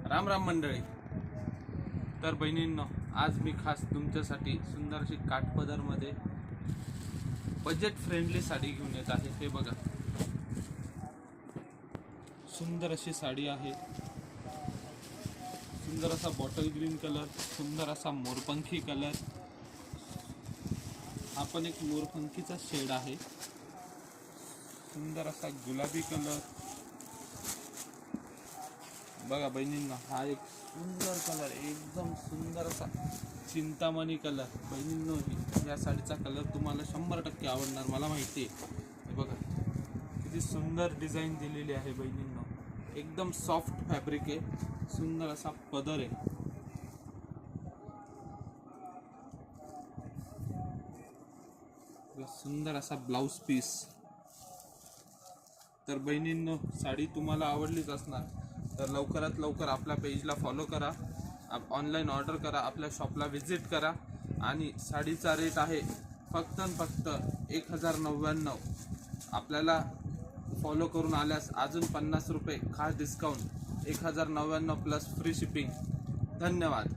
राम राम मंडळी. तर बहिणींनो, आज मी खास तुमच्यासाठी सुंदर अशी काठपदरमध्ये बजेट फ्रेंडली साडी घेऊन येत आहे. हे बघा, सुंदर अशी साडी आहे. सुंदर असा बॉटल ग्रीन कलर, सुंदर असा मोरपंखी कलर. हा पण एक मोरपंखीचा शेड आहे. सुंदर असा गुलाबी कलर. बघा बहिणींना, हा एक सुंदर कलर, एकदम सुंदर असा चिंतामणी कलर. बहिणींनो, या साडीचा कलर तुम्हाला 100% आवडणार, मला माहिती आहे. हे बघा, किती सुंदर डिझाईन दिलेली आहे बहिणींनो. एकदम सॉफ्ट फॅब्रिक आहे, सुंदर असा पदर आहे. सुंदर असा ब्लाउज पीस. तर बहिणींनो, साडी तुम्हाला आवडलीच असणार. तर लवकरात लवकर आपल्या पेजला फॉलो करा, ऑनलाईन ऑर्डर करा, आपल्या शॉपला व्हिजिट करा. आणि साडीचा रेट आहे फक्त 1099. आपल्याला फॉलो करून आल्यास अजून 50 रुपये खास डिस्काउंट. 1099 plus free shipping. धन्यवाद.